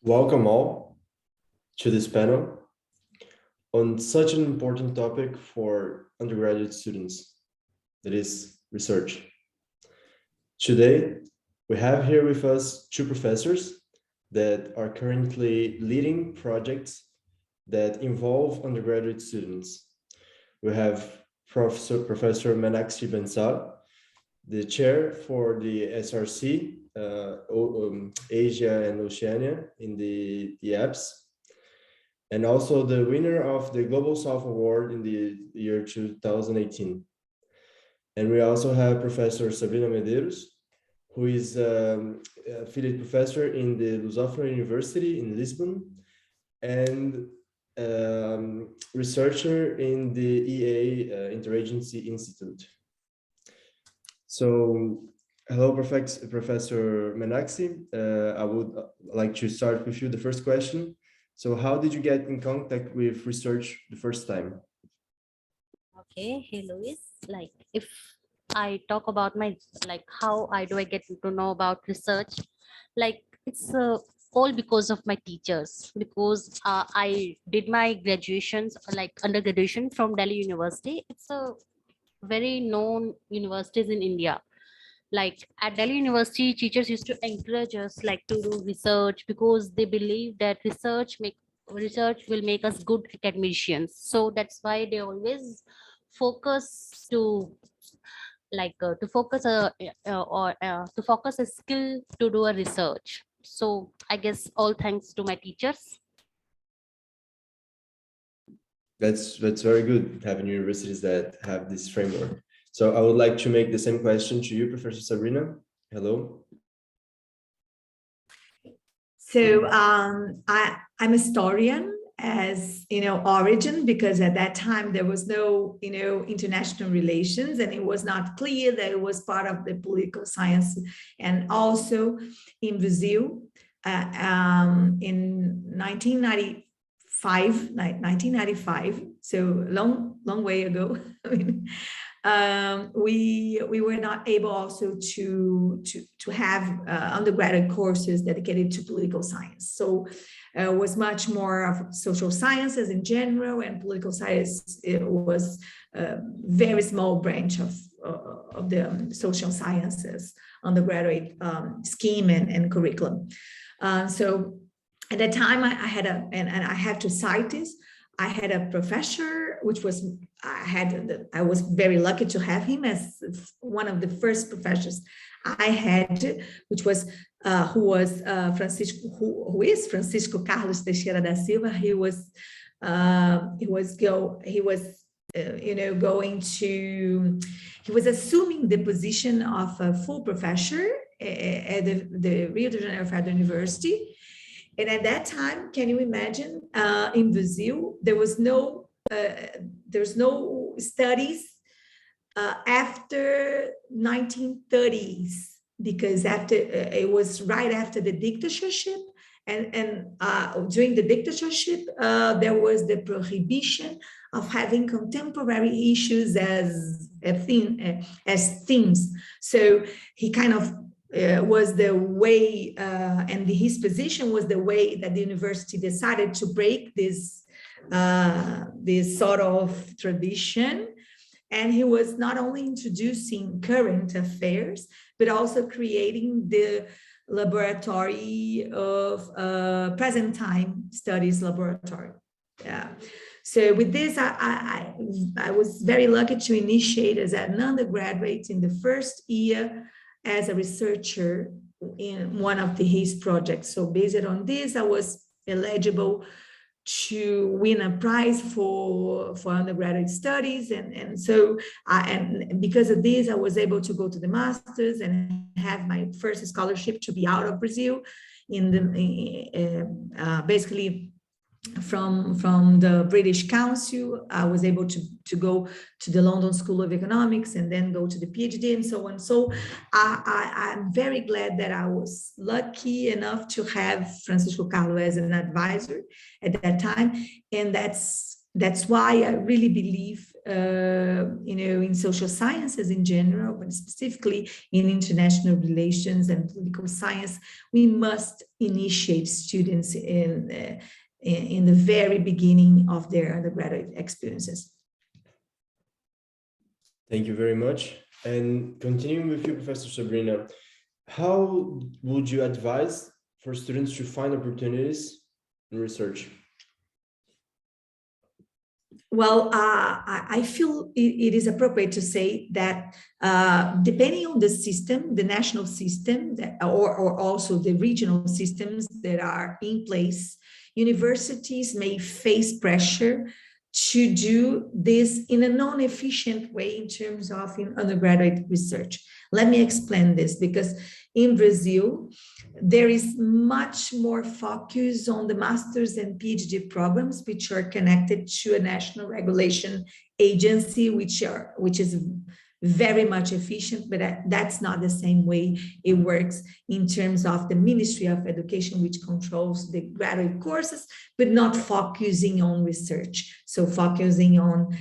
Welcome all to this panel on such an important topic for undergraduate students, that is research. Today, we have here with us two professors that are currently leading projects that involve undergraduate students. We have Professor Meenakshi Bansal, the chair for the SRC, Asia and Oceania in the IAPSS, and also the winner of the Global South Award in the year 2018. And we also have Professor Sabrina Medeiros, who is affiliate professor in the Lusófona University in Lisbon and researcher in the InterAgency Institute. So, hello, Professor Meenakshi. I would like to start with you the first question. So how did you get in contact with research the first time? Okay, hey Luis. Like if I talk about my how do I get to know about research? Like it's all because of my teachers, because I did my graduations undergraduation from Delhi University. It's a very known universities in India. Like at Delhi University, teachers used to encourage us to do research because they believe that research will make us good academicians. So that's why they always focus to focus a skill to do a research. So I guess all thanks to my teachers. That's very good, having universities that have this framework. So I would like to make the same question to you, Professor Sabrina. Hello. So I'm a historian as origin, because at that time there was no international relations, and it was not clear that it was part of the political science. And also in Brazil in 1995, so long way ago. I mean, we were not able also to have undergraduate courses dedicated to political science. So it was much more of social sciences in general, and political science, it was a very small branch of the social sciences undergraduate scheme and curriculum. So at that time, I had and I have to cite this, I had a professor, which was, I was very lucky to have him as one of the first professors I had, which was, who is Francisco Carlos Teixeira da Silva. He was assuming the position of a full professor at the Rio de Janeiro Federal University. And at that time, can you imagine, in Brazil, there's no studies after 1930s, because it was right after the dictatorship, and during the dictatorship, there was the prohibition of having contemporary issues as themes. So he kind of was the way, and his position was the way that the university decided to break this sort of tradition. And he was not only introducing current affairs, but also creating the laboratory of present time studies laboratory. Yeah. So with this, I was very lucky to initiate as an undergraduate in the first year as a researcher in one of his projects. So based on this, I was eligible to win a prize for undergraduate studies. And so, and because of this, I was able to go to the master's and have my first scholarship to be out of Brazil basically from the British Council. I was able to go to the London School of Economics and then go to the PhD and so on. So I'm very glad that I was lucky enough to have Francisco Carlos as an advisor at that time. And that's why I really believe in social sciences in general, but specifically in international relations and political science, we must initiate students in the very beginning of their undergraduate experiences. Thank you very much. And continuing with you, Professor Sabrina, how would you advise for students to find opportunities in research? Well, I feel it is appropriate to say that depending on the system, the national system, or also the regional systems that are in place, universities may face pressure to do this in a non-efficient way in terms of undergraduate research. Let me explain this, because in Brazil, there is much more focus on the master's and PhD programs, which are connected to a national regulation agency, which is very much efficient, but that's not the same way it works in terms of the Ministry of Education, which controls the graduate courses, but not focusing on research. So focusing on,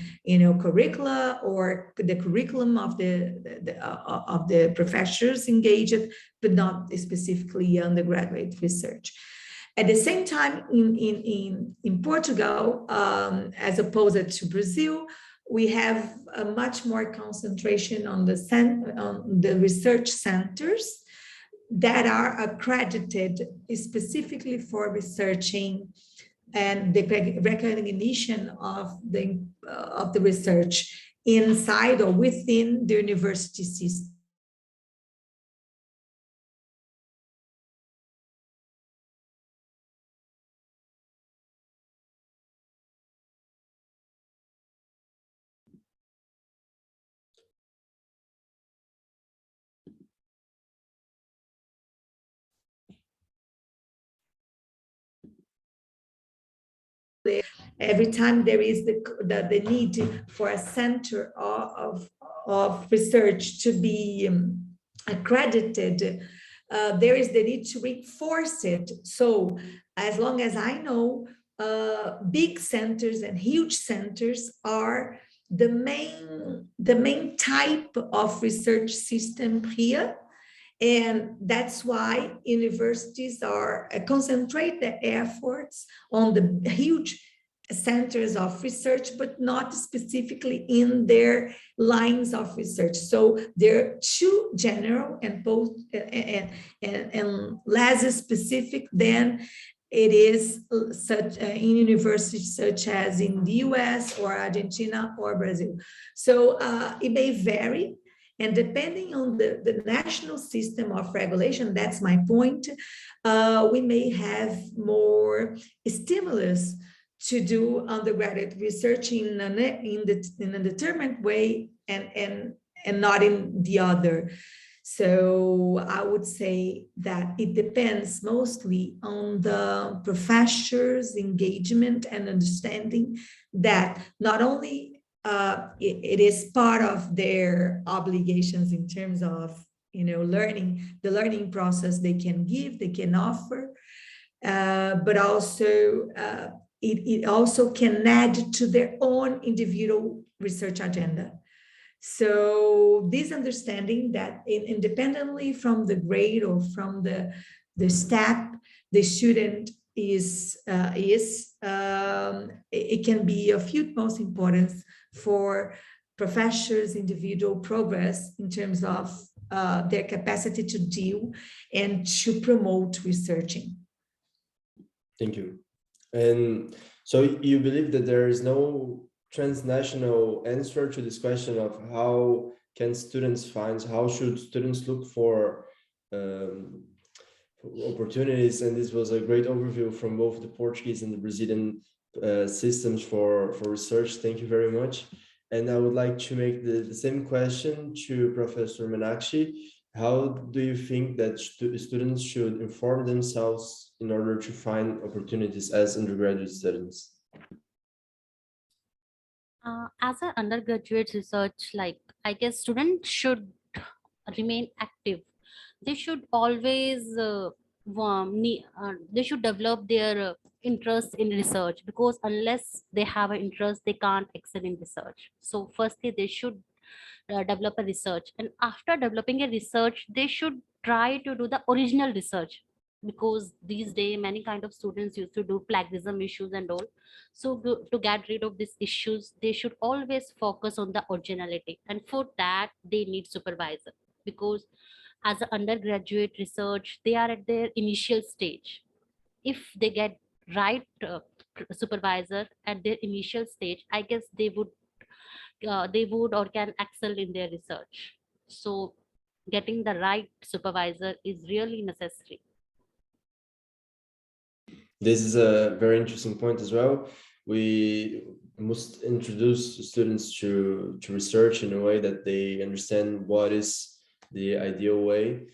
curricula or the curriculum of the professors engaged, but not specifically undergraduate research. At the same time, in Portugal, as opposed to Brazil, we have a much more concentration on the research centers that are accredited specifically for researching and the recognition of the research inside or within the university system. Every time there is the need for a center of research to be accredited, there is the need to reinforce it. So as long as I know, big centers and huge centers are the main type of research system here. And that's why universities are concentrate their efforts on the huge centers of research, but not specifically in their lines of research. So they're too general and less specific than it is such in universities such as in the US or Argentina or Brazil. So it may vary. And depending on the national system of regulation, that's my point, we may have more stimulus to do undergraduate research in a determined way and not in the other. So I would say that it depends mostly on the professor's engagement and understanding that not only it is part of their obligations in terms of the learning process they can give, they can offer, but also it also can add to their own individual research agenda. So this understanding that independently from the grade or from the step the student is it can be of utmost importance for professors' individual progress in terms of their capacity to deal and to promote researching. Thank you. And so you believe that there is no transnational answer to this question of how can students find, how should students look for opportunities? And this was a great overview from both the Portuguese and the Brazilian systems for research. Thank you very much. And I would like to make the same question to Professor Meenakshi. How do you think that students should inform themselves in order to find opportunities as undergraduate students? As an undergraduate research, I guess students should remain active. They should always they should develop their interest in research, because unless they have an interest, they can't excel in research. So firstly, they should develop a research, and after developing a research, they should try to do the original research, because these days many kind of students used to do plagiarism issues and all. So to get rid of these issues, they should always focus on the originality, and for that they need supervisor, because as an undergraduate research, they are at their initial stage. If they get right supervisor at their initial stage, I guess they would or can excel in their research. So getting the right supervisor is really necessary. This is a very interesting point as well. We must introduce students to research in a way that they understand what is the ideal way.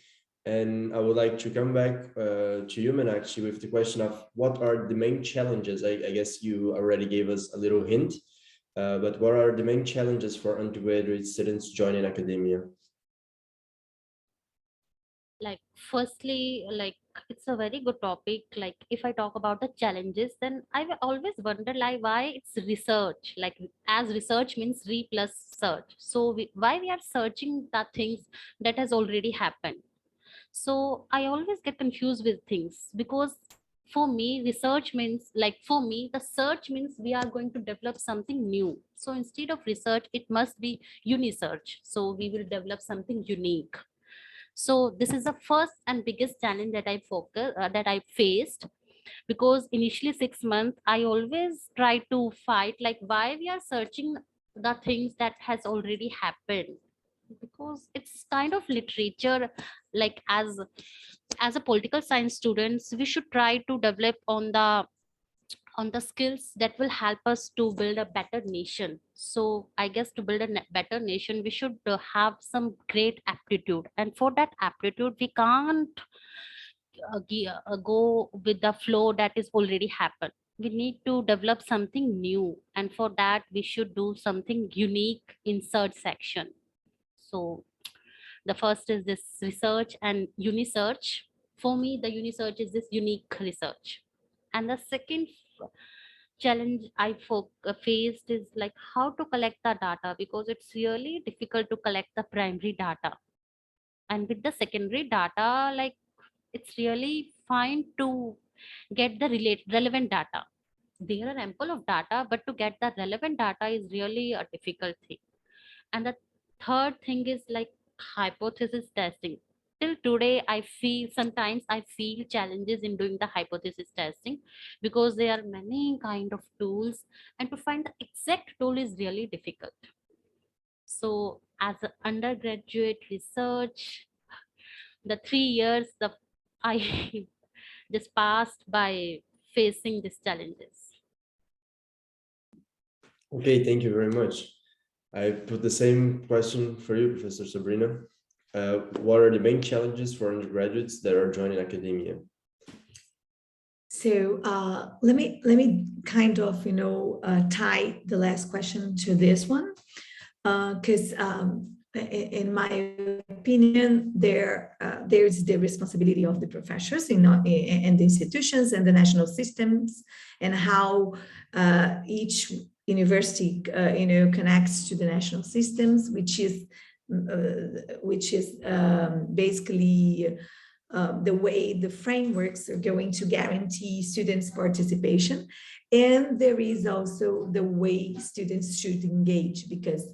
And I would like to come back to you, Meenakshi, with the question of what are the main challenges? I guess you already gave us a little hint, but what are the main challenges for undergraduate students joining academia? Like firstly, like it's a very good topic. Like if I talk about the challenges, then I will always wonder like why it's research, like as research means re plus search. So why we are searching the things that has already happened. So I always get confused with things, because for me research means, like for me the search means we are going to develop something new. So instead of research, it must be unisearch, so we will develop something unique. So this is the first and biggest challenge that I faced, because initially 6 months I always try to fight like why we are searching the things that has already happened, because it's kind of literature. Like as a political science students, we should try to develop on the skills that will help us to build a better nation. So I guess to build a better nation, we should have some great aptitude, and for that aptitude we can't go with the flow that is already happened. We need to develop something new, and for that we should do something unique in search section. So the first is this research and unisearch. For me, the unisearch is this unique research. And the second challenge faced is like how to collect the data, because it's really difficult to collect the primary data. And with the secondary data, like it's really fine to get the relevant data. There are ample of data, but to get the relevant data is really a difficult thing. And the third thing is like hypothesis testing. Till today, sometimes I feel challenges in doing the hypothesis testing, because there are many kind of tools, and to find the exact tool is really difficult. So as an undergraduate research, the 3 years the I just passed by facing these challenges. Okay, thank you very much. I put the same question for you, Professor Sabrina. What are the main challenges for undergraduates that are joining academia? So let me kind of tie the last question to this one, because in my opinion, there's the responsibility of the professors in the institutions and the national systems, and how each university connects to the national systems, which is basically the way the frameworks are going to guarantee students' participation. And there is also the way students should engage, because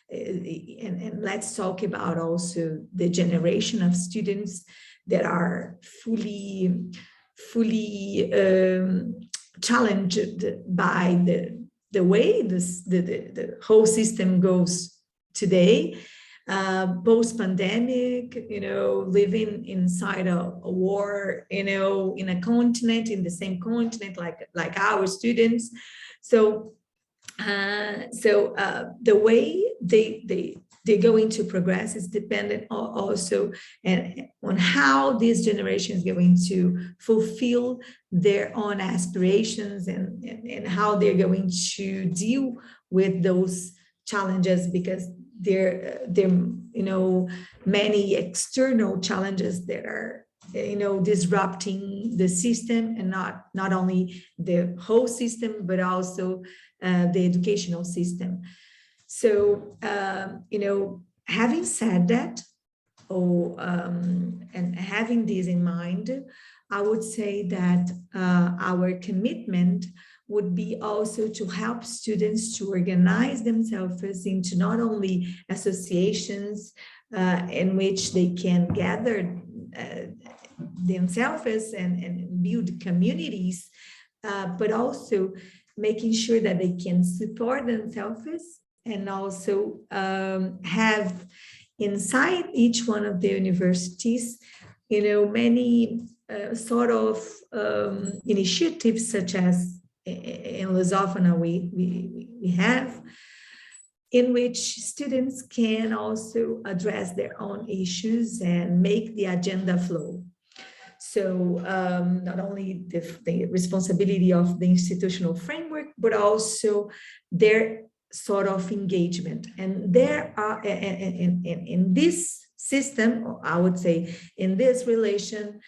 and let's talk about also the generation of students that are fully challenged by the way the whole system goes today, post-pandemic, living inside a war, in a continent, in the same continent, like our students. So the way they're going to progress is dependent also on how this generation is going to fulfill their own aspirations, and how they're going to deal with those challenges, because there many external challenges that are disrupting the system, and not only the whole system, but also the educational system. So, having said that, and having this in mind, I would say that our commitment would be also to help students to organize themselves into not only associations in which they can gather themselves and build communities, but also making sure that they can support themselves, and also have inside each one of the universities, many sort of initiatives, such as in Lusófona we have, in which students can also address their own issues and make the agenda flow. So not only the responsibility of the institutional framework, but also their sort of engagement. And there are, in this system, I would say, in this relation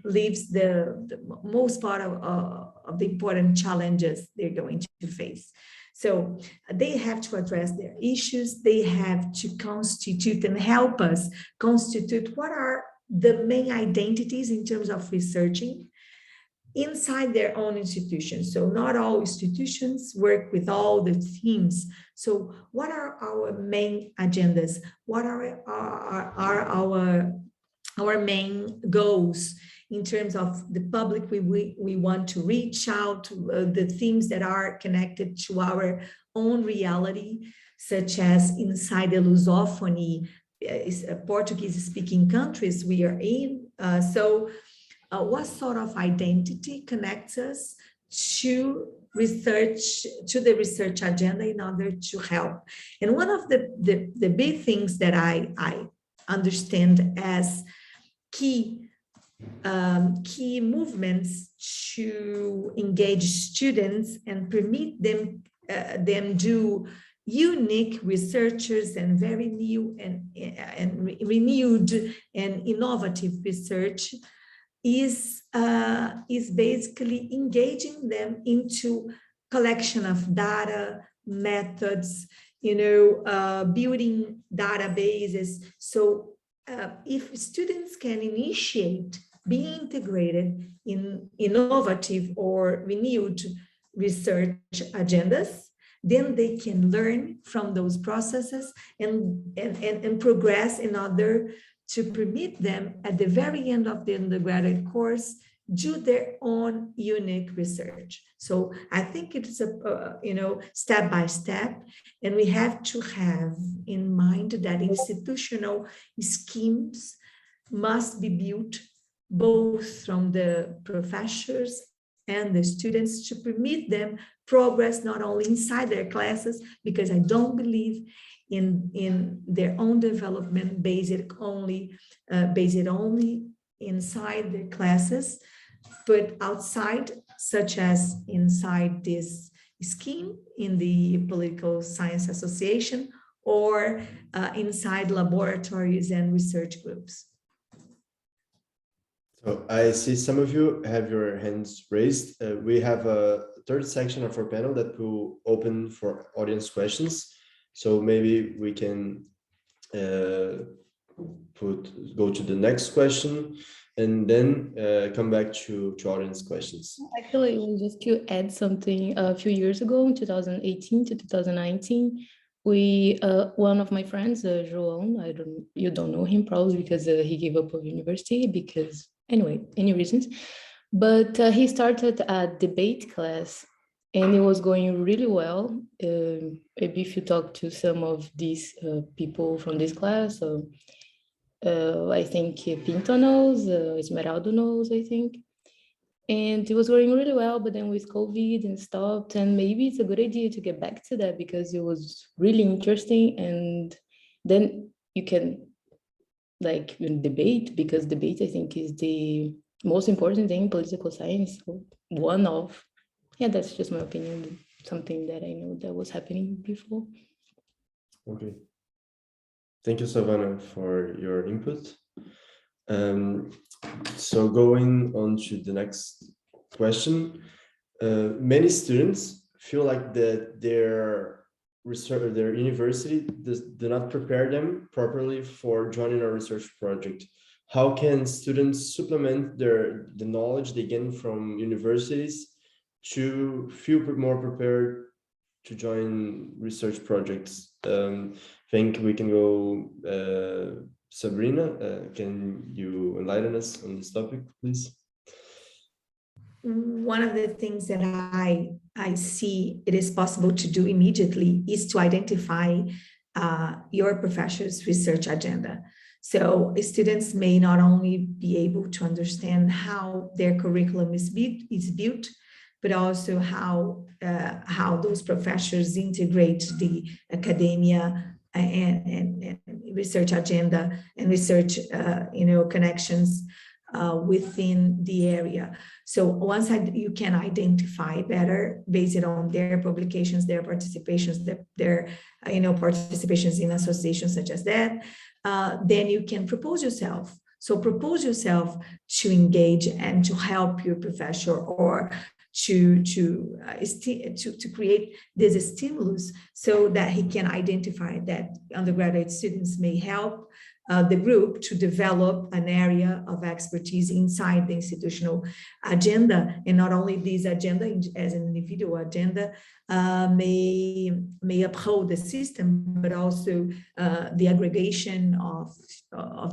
lives the most part of the important challenges they're going to face. So they have to address their issues. They have to constitute and help us constitute what are the main identities in terms of researching inside their own institutions. So not all institutions work with all the themes. So what are our main agendas? What are our main goals in terms of the public we want to reach out to, the themes that are connected to our own reality, such as inside the Lusófona, Portuguese-speaking countries we are in. What sort of identity connects us to research, to the research agenda, in order to help? And one of the big things that I understand as key movements to engage students and permit them do unique researchers and very new and renewed and innovative research is basically engaging them into collection of data, methods, building databases. So if students can initiate being integrated in innovative or renewed research agendas, then they can learn from those processes and progress in order to permit them at the very end of the undergraduate course do their own unique research. So I think it's step by step, and we have to have in mind that institutional schemes must be built both from the professors and the students to permit them progress not only inside their classes, because I don't believe in their own development based only inside their classes, but outside, such as inside this scheme in the Political Science Association, or inside laboratories and research groups. So I see some of you have your hands raised. We have a third section of our panel that will open for audience questions. So maybe we can go to the next question and then come back to audience questions. Actually, it was just to add something. A few years ago, in 2018 to 2019, we one of my friends, João, you don't know him probably because he gave up of university because anyway, any reasons, but he started a debate class. And it was going really well. Maybe if you talk to some of these people from this class, I think Pinto knows, Esmeralda knows, I think. And it was going really well, but then with COVID and stopped. And maybe it's a good idea to get back to that because it was really interesting. And then you can debate, because debate, I think, is the most important thing in political science, one of. Yeah, that's just my opinion, something that I know that was happening before. Okay. Thank you, Savana, for your input. So going on to the next question, many students feel like that their research, their university do not prepare them properly for joining a research project. How can students supplement the knowledge they gain from universities to feel more prepared to join research projects? I think we can go, Sabrina, can you enlighten us on this topic, please? One of the things that I see it is possible to do immediately is to identify your professor's research agenda. So students may not only be able to understand how their curriculum is built, but also how those professors integrate the academia and research agenda and research connections within the area. So once you can identify better based on their publications, their participations, their participations in associations such as that, then you can propose yourself. So propose yourself to engage and to help your professor, or to create this stimulus so that he can identify that undergraduate students may help the group to develop an area of expertise inside the institutional agenda. And not only this agenda as an individual agenda may uphold the system, but also the aggregation of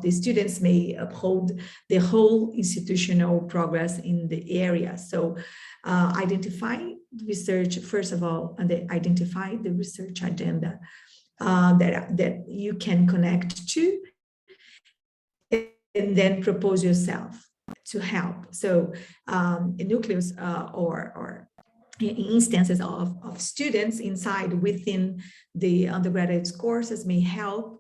the students may uphold the whole institutional progress in the area. So identify research, first of all, and identify the research agenda that you can connect to, and then propose yourself to help. So a nucleus or instances of students within the undergraduate courses may help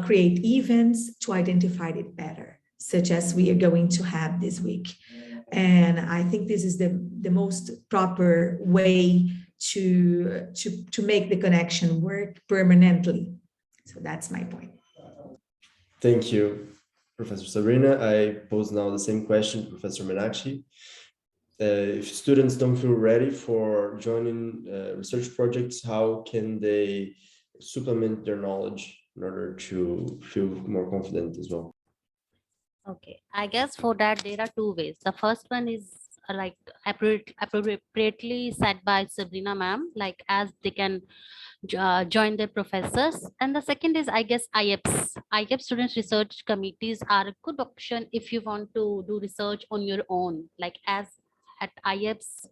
create events to identify it better, such as we are going to have this week. And I think this is the most proper way to make the connection work permanently. So that's my point. Thank you, Professor Sabrina. I pose now the same question to Professor Meenakshi. If students don't feel ready for joining research projects, how can they supplement their knowledge in order to feel more confident as well? Okay, I guess for that there are two ways. The first one is like appropriately said by Sabrina ma'am, like as they can join their professors. And the second is, I guess, IAPSS student research committees are a good option if you want to do research on your own. Like as at IAPSS,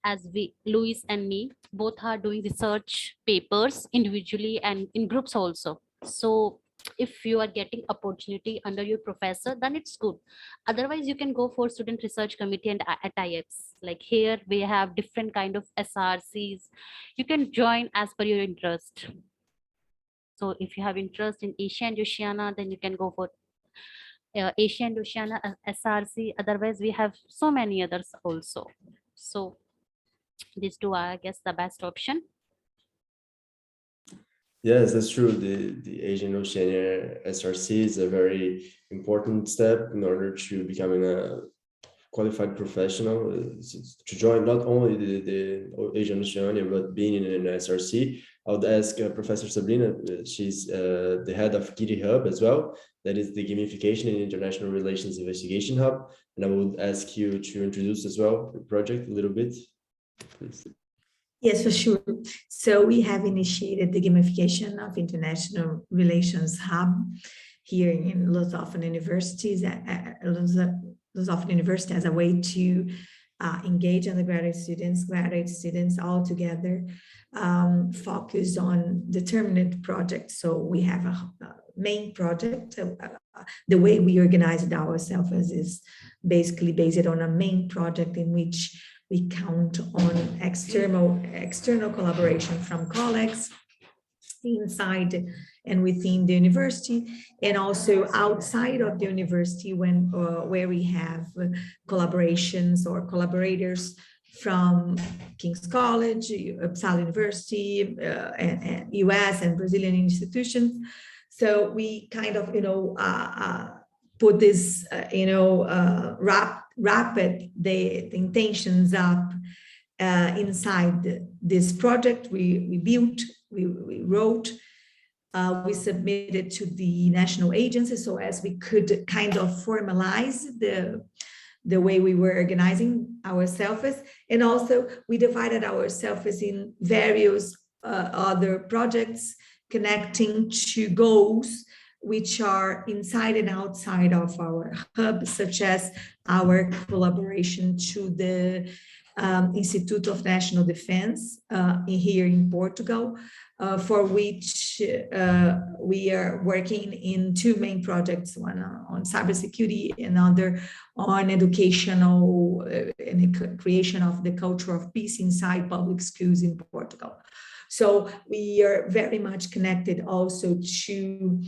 as Louis and me, both are doing research papers individually and in groups also. So if you are getting opportunity under your professor, then it's good. Otherwise, you can go for student research committee and at IAPSS. Like here, we have different kind of SRCs. You can join as per your interest. So if you have interest in Asia and Oceania, then you can go for Asia and Oceania SRC. Otherwise, we have so many others also. So these two are, I guess, the best option. Yes, that's true. The Asian Oceania SRC is a very important step in order to becoming a qualified professional, to join not only the Asian Oceania, but being in an SRC. I would ask Professor Sabrina, she's the head of GIRI Hub as well. That is the Gamification and International Relations Investigation Hub. And I would ask you to introduce as well the project a little bit, please. Yes, for sure. So we have initiated the Gamification of International Relations Hub here in Lusófona University as a way to engage undergraduate students, graduate students all together, focus on determined projects. So we have a main project. The way we organized ourselves is basically based on a main project in which we count on external collaboration from colleagues inside and within the university, and also outside of the university where we have collaborations or collaborators from King's College, Uppsala University, and US and Brazilian institutions. So we kind of, put this, rapid the intentions up inside this project. We built, we wrote, we submitted to the national agency so as we could kind of formalize the way we were organizing ourselves. And also we divided ourselves in various other projects connecting to goals which are inside and outside of our hub, such as our collaboration to the Institute of National Defense here in Portugal, for which we are working in two main projects, one on cybersecurity, another on educational and the creation of the culture of peace inside public schools in Portugal. So we are very much connected also to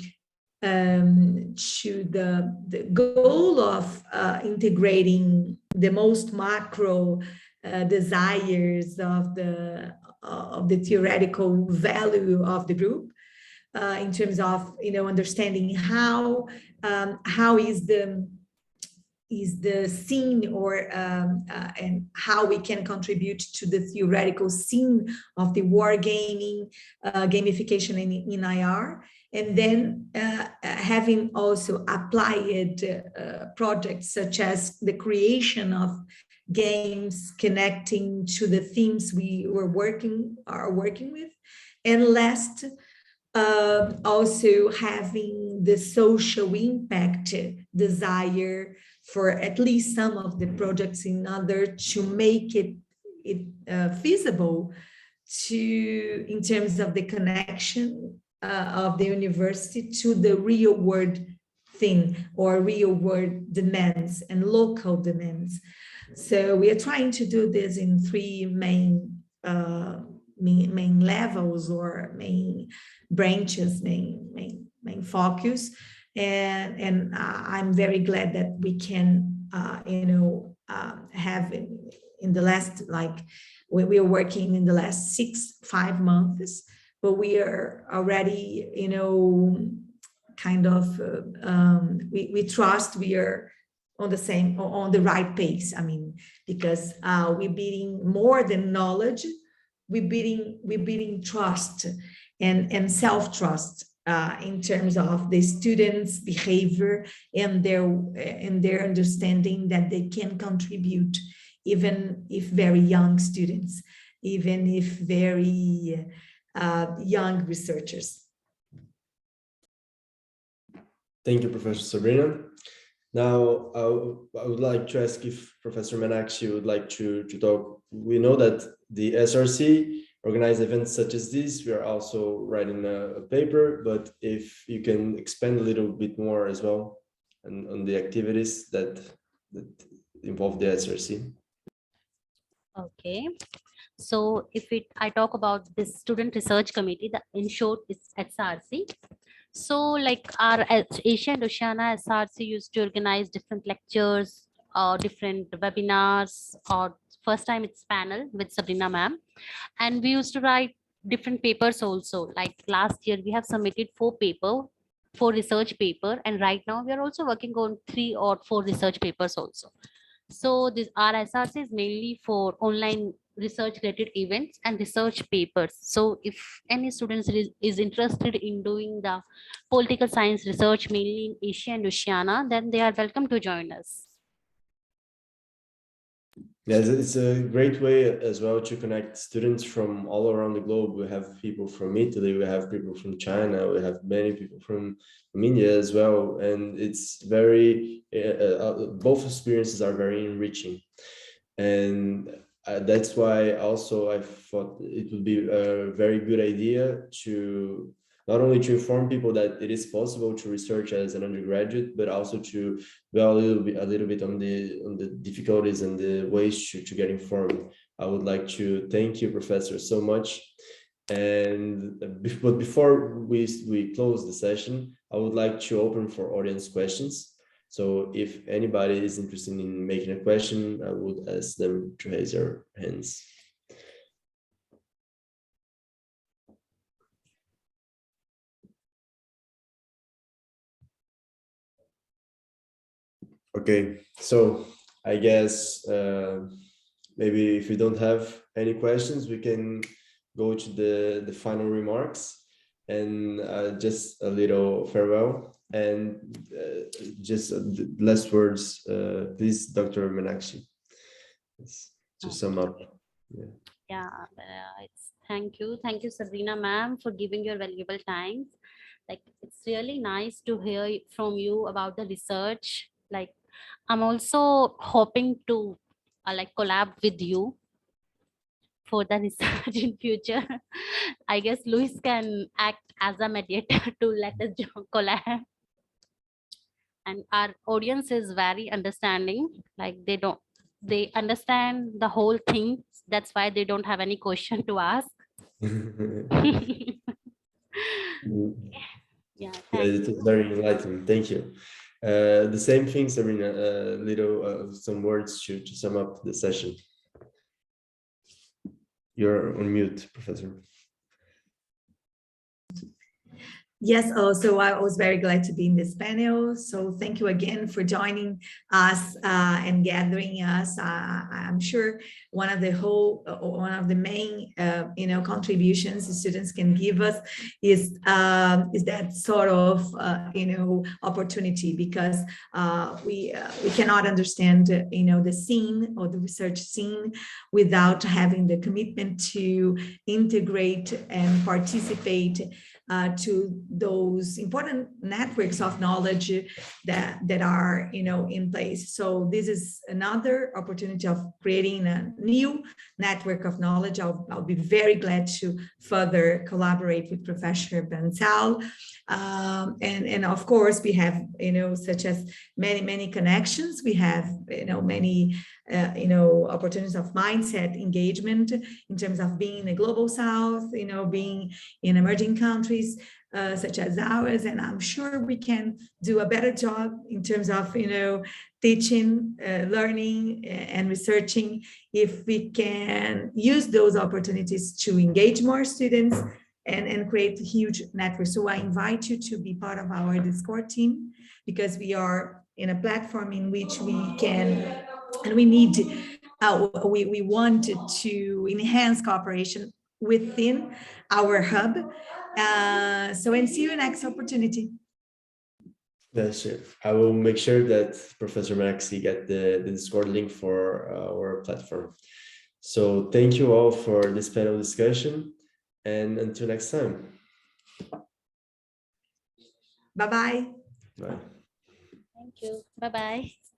the goal of integrating the most macro desires of the theoretical value of the group, in terms of understanding how is the scene, or and how we can contribute to the theoretical scene of the wargaming, gamification in IR, and then having also applied projects such as the creation of games connecting to the themes we are working with, and last, also having the social impact desire for at least some of the projects in order to make it feasible in terms of the connection of the university to the real world thing, or real world demands and local demands. So we are trying to do this in three main levels, or main branches, main focus. And I'm very glad that we can, have in the last, we are working in the last 5 months, but we are already, kind of, we trust we are on the right pace. I mean, because we're building more than knowledge, we're building trust and self-trust in terms of the students' behavior and their understanding that they can contribute, even if very young students, even if very young researchers. Thank you, Professor Sabrina. Now, I would like to ask if Professor Meenakshi would like to talk. We know that the SRC organize events such as this. We are also writing a paper, but if you can expand a little bit more as well on the activities that involve the SRC. Okay. So if I talk about this student research committee, in short, it's SRC. So like our Asia and Oceania SRC used to organize different lectures or different webinars, or first time it's panel with Sabrina ma'am. And we used to write different papers also. Like last year, we have submitted 4 research paper. And right now we are also working on 3 or 4 research papers also. So this RSRC is mainly for online research related events and research papers. So if any students is interested in doing the political science research mainly in Asia and Oceania, then they are welcome to join us. Yes, it's a great way as well to connect students from all around the globe. We have people from Italy, we have people from China, we have many people from India as well. And it's very, both experiences are very enriching. And that's why also I thought it would be a very good idea to not only to inform people that it is possible to research as an undergraduate, but also to dwell a little bit on the difficulties and the ways to get informed. I would like to thank you, Professor, so much. And but before we close the session, I would like to open for audience questions. So if anybody is interested in making a question, I would ask them to raise their hands. Okay, so I guess maybe if you don't have any questions, we can go to the final remarks and just a little farewell and just the last words, please, Dr. Meenakshi, to sum up. Yeah, thank you, Sabrina ma'am, for giving your valuable time. Like, it's really nice to hear from you about the research. Like, I'm also hoping to like collab with you for the research in future. I guess Luis can act as a mediator to let us collab. And our audience is very understanding. Like, they understand the whole thing. That's why they don't have any question to ask. Yeah, It was very enlightening. Thank you. The same thing, Sabrina, some words to sum up the session. You're on mute, Professor. Yes, so I was very glad to be in this panel. So thank you again for joining us and gathering us. I'm sure one of the main contributions the students can give us is that sort of opportunity, because we cannot understand the scene or the research scene without having the commitment to integrate and participate to those important networks of knowledge that are in place. So this is another opportunity of creating a new network of knowledge. I'll be very glad to further collaborate with Professor Bansal. And of course we have such as many connections. We have many opportunities of mindset engagement in terms of being in the global south, being in emerging countries such as ours. And I'm sure we can do a better job in terms of teaching, learning, and researching if we can use those opportunities to engage more students and create huge networks. So I invite you to be part of our Discord team, because we are in a platform in which we can, and we need, we want to enhance cooperation within our hub. And see you next opportunity. That's it. I will make sure that Professor Meenakshi get the Discord link for our platform. So thank you all for this panel discussion, and until next time. Bye-bye. Bye. Thank you. Bye-bye.